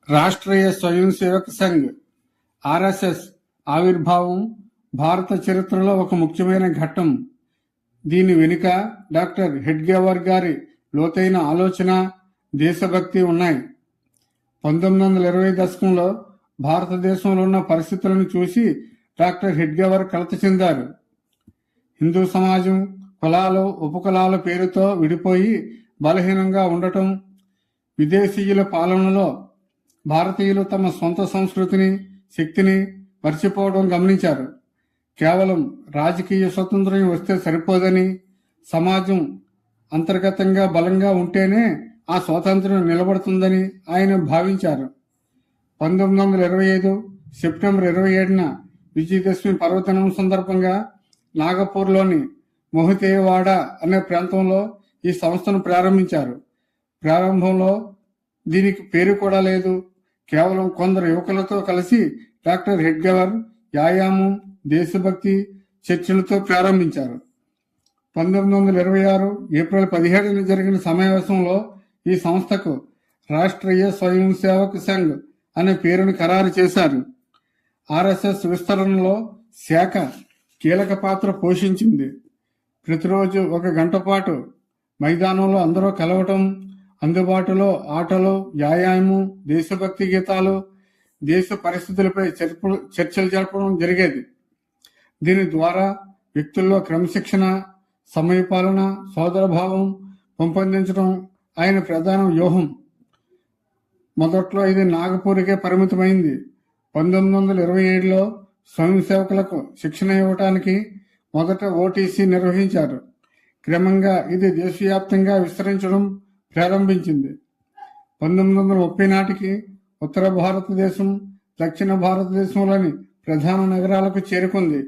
రాష్ట్రీయ స్వయం సేవక్ సంఘ్ ఆర్ఎస్ఎస్ ఆవిర్భావం భారత చరిత్రలో ఒక ముఖ్యమైన ఘట్టం. దీని వెనుక డాక్టర్ హెడ్గేవార్ గారి లోతైన ఆలోచన, దేశభక్తి ఉన్నాయి. 1920 దశకంలో భారతదేశంలో ఉన్న పరిస్థితులను చూసి డాక్టర్ హెడ్గేవార్ కలత చెందారు. హిందూ సమాజం కులాలు, ఉపకులాల పేరుతో విడిపోయి బలహీనంగా ఉండటం, విదేశీయుల పాలనలో భారతీయులు తమ సొంత సంస్కృతిని, శక్తిని మర్చిపోవడం గమనించారు. కేవలం రాజకీయ స్వతంత్రం వస్తే సరిపోదని, సమాజం అంతర్గతంగా బలంగా ఉంటేనే ఆ స్వాతంత్ర్యం నిలబడుతుందని ఆయన భావించారు. 1925 సెప్టెంబర్ 27న విజయదశమి పర్వదినం సందర్భంగా నాగపూర్లోని మొహితేవాడ అనే ప్రాంతంలో ఈ సంస్థను ప్రారంభించారు. ప్రారంభంలో దీనికి పేరు కూడా లేదు. కేవలం కొందరు యువకులతో కలిసి డాక్టర్ హెడ్గేవార్ వ్యాయామం, దేశభక్తి చర్చలతో ప్రారంభించారు. 1926 ఏప్రిల్ 17న జరిగిన సమావేశంలో ఈ సంస్థకు రాష్ట్రీయ స్వయం సేవక్ సంఘ్ అనే పేరును ఖరారు చేశారు. ఆర్ఎస్ఎస్ విస్తరణలో శాఖ కీలక పాత్ర పోషించింది. ప్రతిరోజు 1 గంట పాటు మైదానంలో అందరూ కలవటం, అందుబాటులో ఆటలు, వ్యాయామం, దేశభక్తి గీతాలు, దేశ పరిస్థితులపై చర్చలు జరపడం జరిగేది. దీని ద్వారా వ్యక్తుల్లో క్రమశిక్షణ, సమయపాలన, సోదరభావం పెంపొందించడం ఆయన ప్రధాన వ్యూహం. మొదట్లో ఇది నాగపూర్కే పరిమితమైంది. 1927లో స్వయం సేవకులకు శిక్షణ ఇవ్వటానికి మొదట ఓటీసీ నిర్వహించారు. క్రమంగా ఇది దేశవ్యాప్తంగా విస్తరించడం ప్రారంభించింది. 1930 నాటికి ఉత్తర భారతదేశం, దక్షిణ భారతదేశంలోని ప్రధాన నగరాలకు చేరుకుంది.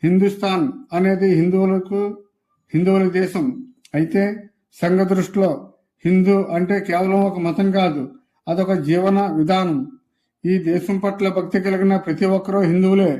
హిందుస్థాన్ అనేది హిందువుల దేశం. అయితే సంఘ దృష్టిలో హిందూ అంటే కేవలం ఒక మతం కాదు, అదొక జీవన విధానం. ఈ దేశం పట్ల భక్తి కలిగిన ప్రతి ఒక్కరూ హిందువులే.